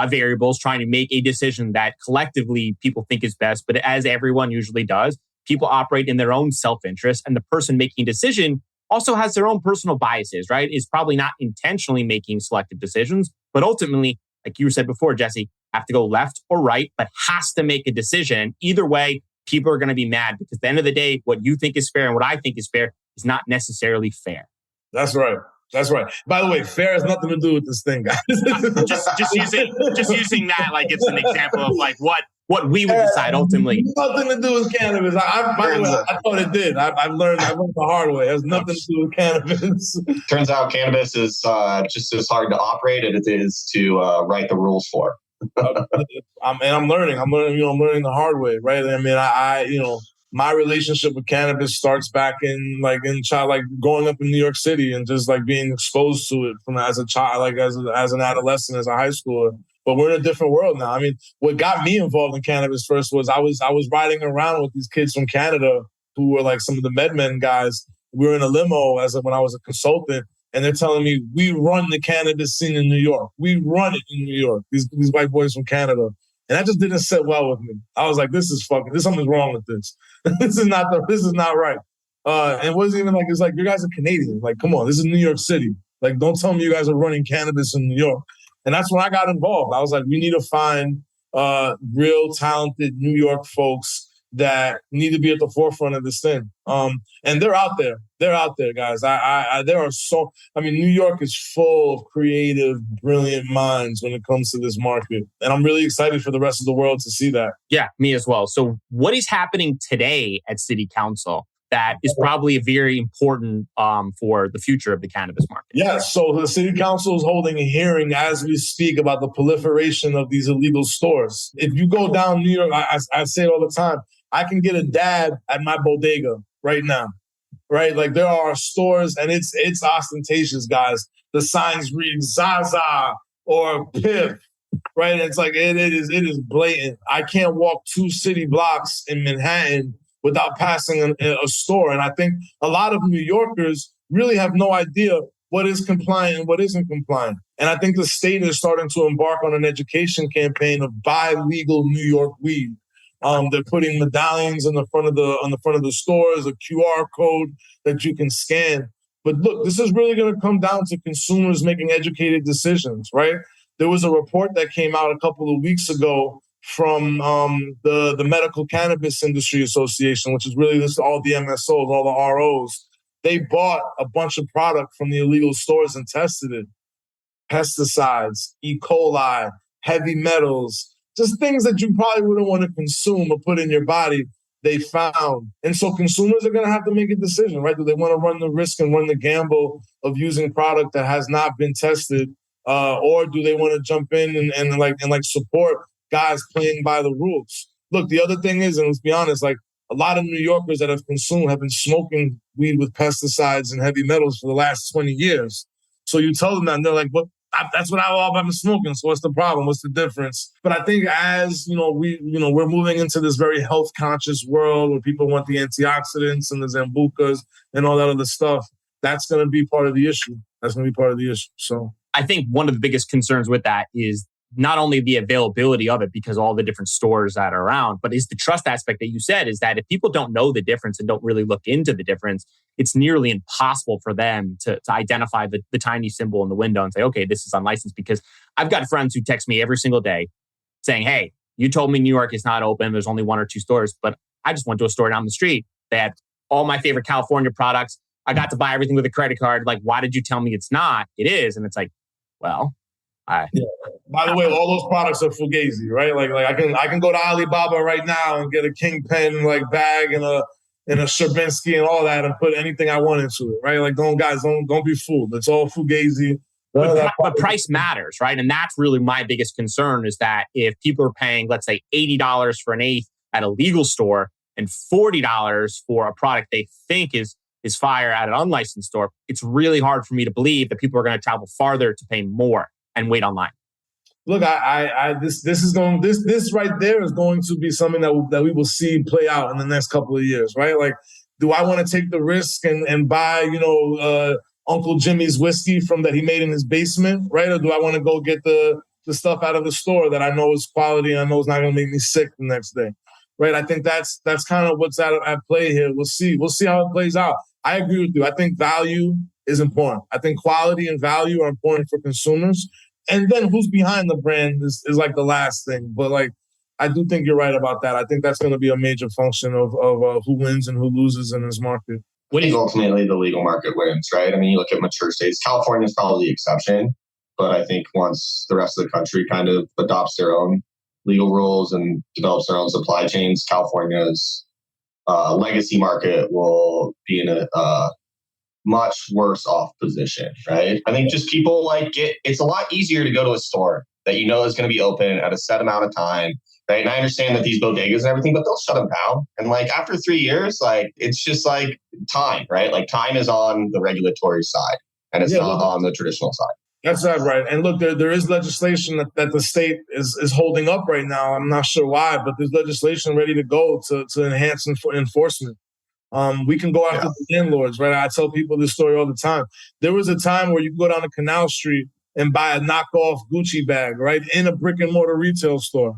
variables trying to make a decision that collectively people think is best. But as everyone usually does, people operate in their own self-interest, and the person making a decision also has their own personal biases, right? Is probably not intentionally making selective decisions, but ultimately, like you said before, Jesse, have to go left or right, but has to make a decision. Either way, people are going to be mad, because at the end of the day, what you think is fair and what I think is fair is not necessarily fair. That's right. By the way, fair has nothing to do with this thing, guys. just using that like it's an example of like what we would decide ultimately. Nothing to do with cannabis. By the way, I thought it did. I've learned the hard way. It has nothing to do with cannabis. Turns out cannabis is just as hard to operate as it is to write the rules for. I'm learning. I'm learning the hard way, right? I mean, I my relationship with cannabis starts back in growing up in New York City and just like being exposed to it from as a child, like as an adolescent, as a high schooler. But we're in a different world now. I mean, what got me involved in cannabis first was I was riding around with these kids from Canada who were like some of the MedMen guys. We were in a limo when I was a consultant, and they're telling me, we run the cannabis scene in New York. We run it in New York. These white boys from Canada. And that just didn't sit well with me. I was like, there's something's wrong with this. This is not right. And it wasn't even like, it's like, you guys are Canadian. Like, come on, this is New York City. Like, don't tell me you guys are running cannabis in New York. And that's when I got involved. I was like, we need to find real talented New York folks that need to be at the forefront of this thing. And they're out there. They're out there, guys. New York is full of creative, brilliant minds when it comes to this market. And I'm really excited for the rest of the world to see that. Yeah, me as well. So what is happening today at City Council that is probably very important for the future of the cannabis market? Yeah, so the City Council is holding a hearing as we speak about the proliferation of these illegal stores. If you go down New York, I say it all the time, I can get a dab at my bodega right now, right? Like, there are stores, and it's ostentatious, guys. The signs read Zaza or Piff, right? It's like, it is blatant. I can't walk 2 city blocks in Manhattan without passing a store. And I think a lot of New Yorkers really have no idea what is compliant and what isn't compliant. And I think the state is starting to embark on an education campaign of buy legal New York weed. They're putting medallions on the front of the stores, a QR code that you can scan. But look, this is really going to come down to consumers making educated decisions, right? There was a report that came out a couple of weeks ago from the Medical Cannabis Industry Association, which is really all the MSOs, all the ROs. They bought a bunch of product from the illegal stores and tested it. Pesticides, E. coli, heavy metals, just things that you probably wouldn't want to consume or put in your body, they found. And so consumers are going to have to make a decision, right? Do they want to run the risk and run the gamble of using product that has not been tested, or do they want to jump in and support guys playing by the rules? Look, the other thing is, and let's be honest, like, a lot of New Yorkers that have consumed have been smoking weed with pesticides and heavy metals for the last 20 years. So you tell them that, and they're like, "Well, that's what I've been smoking. So what's the problem? What's the difference?" But I think as we're moving into this very health conscious world where people want the antioxidants and the Zambucas and all that other stuff, that's going to be part of the issue. So I think one of the biggest concerns with that is not only the availability of it because all the different stores that are around, but is the trust aspect that you said, is that if people don't know the difference and don't really look into the difference, it's nearly impossible for them to identify the tiny symbol in the window and say, okay, this is unlicensed. Because I've got friends who text me every single day saying, hey, you told me New York is not open. There's only 1 or 2 stores, but I just went to a store down the street. They had all my favorite California products. I got to buy everything with a credit card. Like, why did you tell me it's not? It is. And it's like, well, yeah. By the way, all those products are fugazi, right? Like I can go to Alibaba right now and get a Kingpin bag and a Stravinsky and all that and put anything I want into it, right? Like, don't be fooled. It's all fugazi. But price matters, right? And that's really my biggest concern, is that if people are paying, let's say, $80 for an eighth at a legal store and $40 for a product they think is fire at an unlicensed store, it's really hard for me to believe that people are going to travel farther to pay more and wait online. Look, this right there is going to be something that we will see play out in the next couple of years, right? Like, do I want to take the risk and buy, Uncle Jimmy's whiskey that he made in his basement, right? Or do I want to go get the stuff out of the store that I know is quality and I know is not going to make me sick the next day, right? I think that's kind of what's at play here. We'll see how it plays out. I agree with you. I think value is important. I think quality and value are important for consumers. And then who's behind the brand is like the last thing. But I do think you're right about that. I think that's going to be a major function of who wins and who loses in this market. I think ultimately the legal market wins, right? I mean, you look at mature states. California is probably the exception. But I think once the rest of the country kind of adopts their own legal rules and develops their own supply chains, California's legacy market will be in a much worse off position, right? I think just people it's a lot easier to go to a store that you know is going to be open at a set amount of time, right? And I understand that these bodegas and everything, but they'll shut them down. And after 3 years, it's just time, right? Like, time is on the regulatory side and it's not on the traditional side. That's right. And look, there is legislation that the state is holding up right now. I'm not sure why, but there's legislation ready to go to enhance enforcement. We can go after the landlords, right? I tell people this story all the time. There was a time where you could go down to Canal Street and buy a knockoff Gucci bag, right, in a brick and mortar retail store.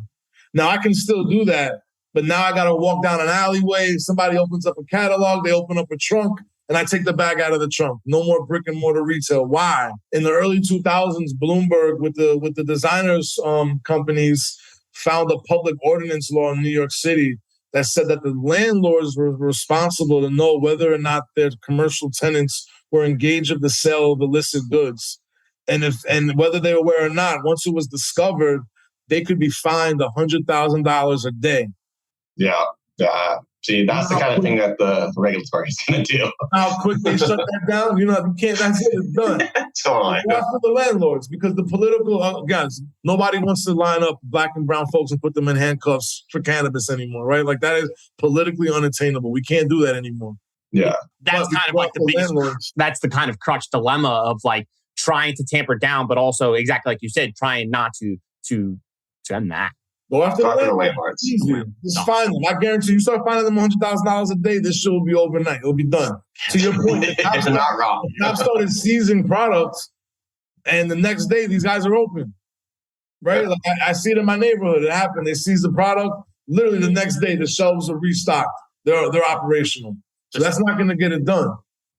Now, I can still do that, but now I got to walk down an alleyway. Somebody opens up a catalog. They open up a trunk. and I take the bag out of the trunk. No more brick and mortar retail. Why? In the early 2000s, Bloomberg with the designers companies found a public ordinance law in New York City that said that the landlords were responsible to know whether or not their commercial tenants were engaged in the sale of illicit goods. And whether they were aware or not, once it was discovered, they could be fined $100,000 a day. Yeah. See, that's the kind of thing that the regulatory is going to do. How quick they shut that down? You can't, that's it, it's done. Totally. That's for the landlords, because the political, guys, nobody wants to line up black and brown folks and put them in handcuffs for cannabis anymore, right? Like, that is politically unattainable. We can't do that anymore. Yeah. That's kind of like the biggest, that's the kind of crutch dilemma of like trying to tamper down, but also exactly like you said, trying not to end that. Go after the landlords. Easy. Just find them. I guarantee you start finding them $100,000 a day, this shit will be overnight. It'll be done. To your point, it's not wrong. I've started seizing products, and the next day these guys are open. Right? Like, I see it in my neighborhood. It happened. They seize the product. Literally the next day, the shelves are restocked. They're operational. So that's not going to get it done.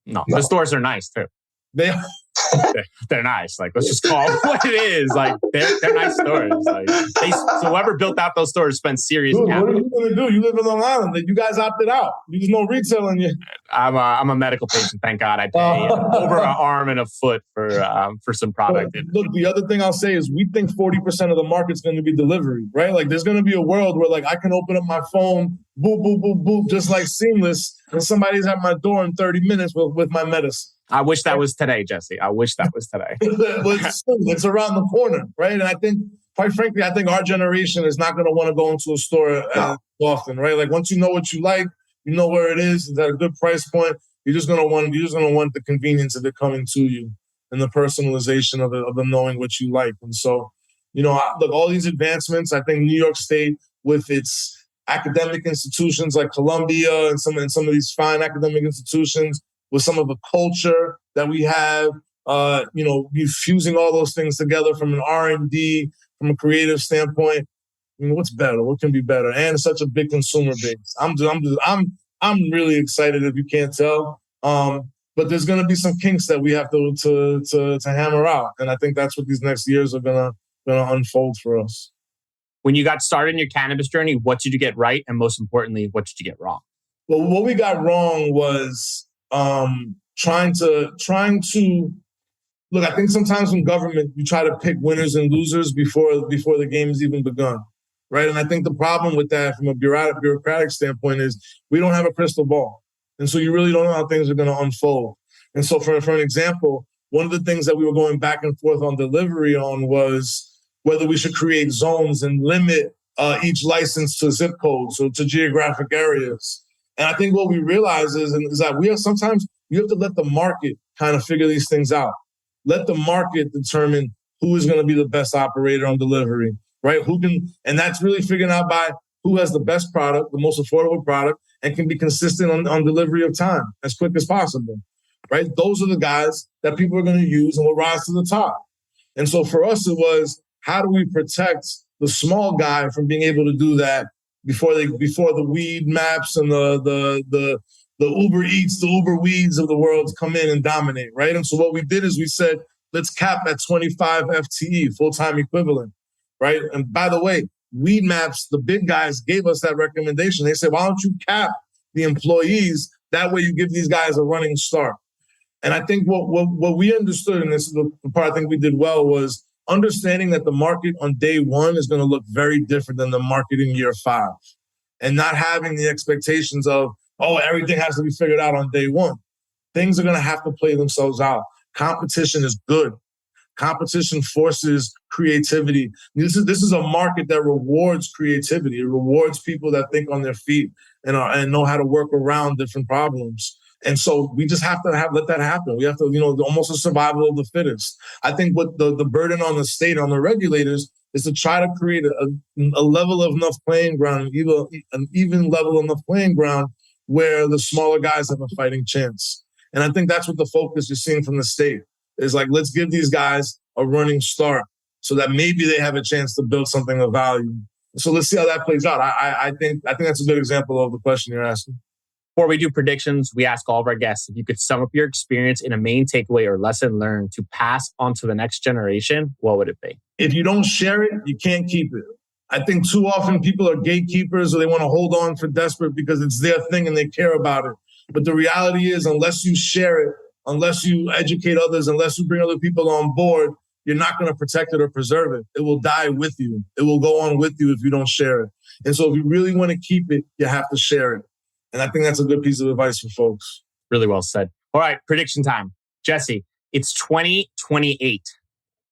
No, the stores are nice too. They're nice. Like, let's just call it what it is. Like, they're nice stores. Like, so whoever built out those stores spent serious capital. What are you going to do? You live in Long Island. You guys opted out. There's no retail in you. I'm a medical patient. Thank God I pay over an arm and a foot for some product. Look, the other thing I'll say is we think 40% of the market's going to be delivery, right? Like, there's going to be a world where, like, I can open up my phone, boop, boop, boop, boop, just like seamless, and somebody's at my door in 30 minutes with my medicine. I wish that was today, Jesse. I wish that was today. It's around the corner, right? And I think, quite frankly, our generation is not going to want to go into a store often, right? Like, once you know what you like, you know where it is, it's at a good price point. You're just going to want the convenience of it coming to you and the personalization of them knowing what you like. And so, look, all these advancements, I think New York State with its academic institutions like Columbia and some of these fine academic institutions, with some of the culture that we have, fusing all those things together from an R&D, from a creative standpoint. What's better? What can be better? And such a big consumer base. I'm really excited, if you can't tell. But there's going to be some kinks that we have to hammer out, and I think that's what these next years are gonna unfold for us. When you got started in your cannabis journey, what did you get right, and most importantly, what did you get wrong? Well, what we got wrong was trying to look. I think sometimes in government you try to pick winners and losers before the game's even begun, right? And I think the problem with that from a bureaucratic standpoint is we don't have a crystal ball, and so you really don't know how things are going to unfold. And so, for an example, one of the things that we were going back and forth on delivery on was whether we should create zones and limit each license to zip codes or to geographic areas. And I think what we realize is that sometimes you have to let the market kind of figure these things out. Let the market determine who is going to be the best operator on delivery, right? And that's really figuring out by who has the best product, the most affordable product, and can be consistent on delivery of time as quick as possible, right? Those are the guys that people are going to use and will rise to the top. And so for us, it was, how do we protect the small guy from being able to do that before the weed maps and the Uber Eats, the Uber Weeds of the world come in and dominate, right? And so what we did is we said, let's cap at 25 FTE, full-time equivalent, right? And by the way, Weed Maps, the big guys gave us that recommendation. They said, why don't you cap the employees? That way you give these guys a running start. And I think what we understood, and this is the part I think we did well, was understanding that the market on day one is going to look very different than the market in year 5. And not having the expectations of, everything has to be figured out on day one. Things are going to have to play themselves out. Competition is good. Competition forces creativity. This is a market that rewards creativity. It rewards people that think on their feet and know how to work around different problems. And so we just have to let that happen. We have to, almost a survival of the fittest. I think what the burden on the state, on the regulators, is to try to create a level of enough playing ground, an even level enough playing ground where the smaller guys have a fighting chance. And I think that's what the focus you're seeing from the state is, like, let's give these guys a running start so that maybe they have a chance to build something of value. So let's see how that plays out. I think that's a good example of the question you're asking. Before we do predictions, we ask all of our guests if you could sum up your experience in a main takeaway or lesson learned to pass on to the next generation, what would it be? If you don't share it, you can't keep it. I think too often people are gatekeepers or they want to hold on for desperate because it's their thing and they care about it. But the reality is, unless you share it, unless you educate others, unless you bring other people on board, you're not going to protect it or preserve it. It will die with you. It will go on with you if you don't share it. And so if you really want to keep it, you have to share it. And I think that's a good piece of advice for folks. Really well said. All right, prediction time. Jesse, it's 2028.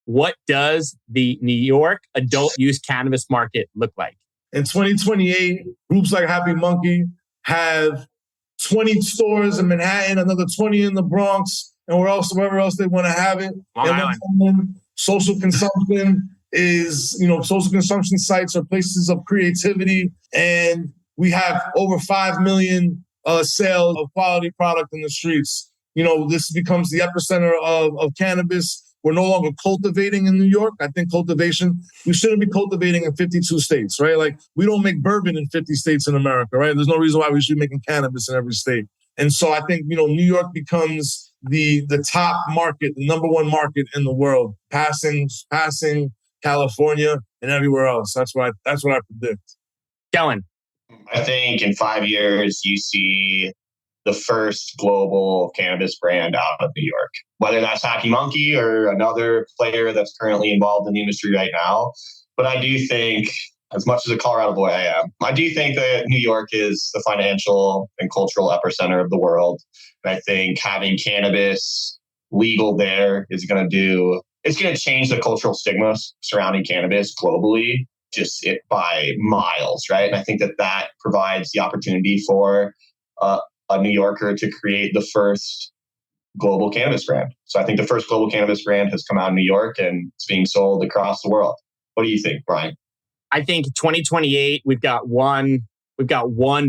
What does the New York adult use cannabis market look like? In 2028, groups like Happy Monkey have 20 stores in Manhattan, another 20 in the Bronx, and wherever else they want to have it. Long Island. Social consumption social consumption sites are places of creativity. And we have over 5 million sales of quality product in the streets. This becomes the epicenter of cannabis. We're no longer cultivating in New York. I think we shouldn't be cultivating in 52 states, right? Like, we don't make bourbon in 50 states in America, right? There's no reason why we should be making cannabis in every state. And so I think, New York becomes the top market, the number one market in the world, passing California and everywhere else. That's what I predict. Kellen. I think in 5 years, you see the first global cannabis brand out of New York, whether that's Happy Monkey or another player that's currently involved in the industry right now. But I do think, as much as a Colorado boy I am, I do think that New York is the financial and cultural epicenter of the world. And I think having cannabis legal there it's going to change the cultural stigma surrounding cannabis globally, by miles, right? And I think that provides the opportunity for a New Yorker to create the first global cannabis brand. So I think the first global cannabis brand has come out of New York and it's being sold across the world. What do you think, Brian? I think 2028, we've got one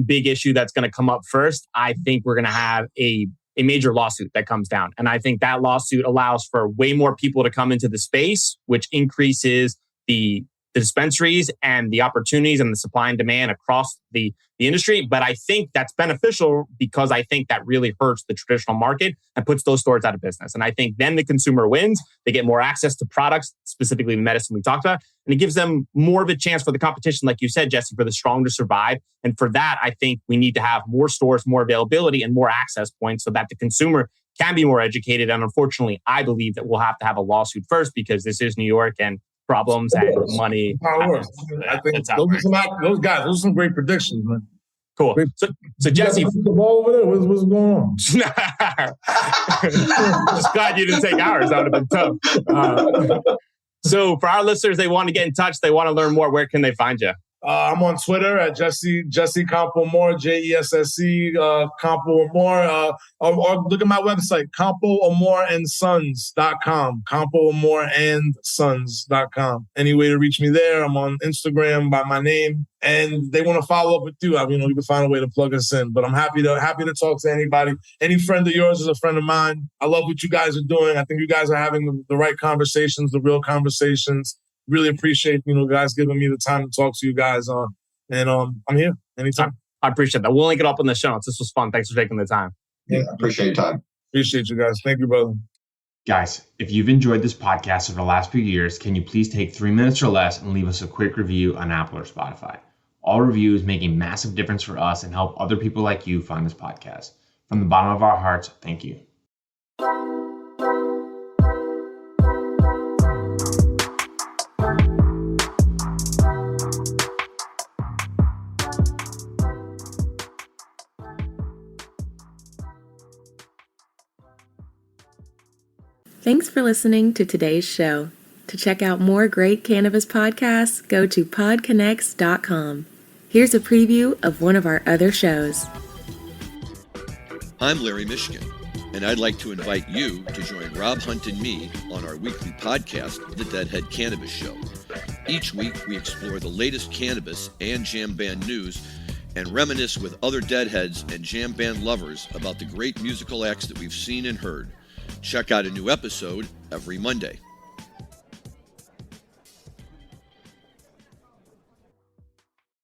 big issue that's going to come up first. I think we're going to have a major lawsuit that comes down. And I think that lawsuit allows for way more people to come into the space, which increases the dispensaries and the opportunities and the supply and demand across the industry. But I think that's beneficial because I think that really hurts the traditional market and puts those stores out of business. And I think then the consumer wins. They get more access to products, specifically the medicine we talked about, and it gives them more of a chance for the competition, like you said, Jesse, for the strong to survive. And for that, I think we need to have more stores, more availability, and more access points so that the consumer can be more educated. And unfortunately, I believe that we'll have to have a lawsuit first because this is New York and problems and money. I think those are some great predictions, man. Cool. So Jesse, the ball over there. What's going on? Just glad you didn't take ours. That would have been tough. So for our listeners, they want to get in touch. They want to learn more. Where can they find you? I'm on Twitter at Jesse Campoamor, Jesse Campoarmor. Or look at my website, Campoarmorandsons.com. Campoarmorandsons.com. Any way to reach me there. I'm on Instagram by my name. And they want to follow up with you. You can find a way to plug us in. But I'm happy to talk to anybody. Any friend of yours is a friend of mine. I love what you guys are doing. I think you guys are having the right conversations, the real conversations. Really appreciate, guys giving me the time to talk to you guys on. And I'm here anytime. I appreciate that. We'll link it up in the show notes. This was fun. Thanks for taking the time. Yeah, appreciate your time. Appreciate you guys. Thank you, brother. Guys, if you've enjoyed this podcast over the last few years, can you please take 3 minutes or less and leave us a quick review on Apple or Spotify? All reviews make a massive difference for us and help other people like you find this podcast. From the bottom of our hearts, thank you. Thanks for listening to today's show. To check out more great cannabis podcasts, go to podconnects.com. Here's a preview of one of our other shows. I'm Larry Michigan, and I'd like to invite you to join Rob Hunt and me on our weekly podcast, The Deadhead Cannabis Show. Each week, we explore the latest cannabis and jam band news and reminisce with other Deadheads and jam band lovers about the great musical acts that we've seen and heard. Check out a new episode every Monday.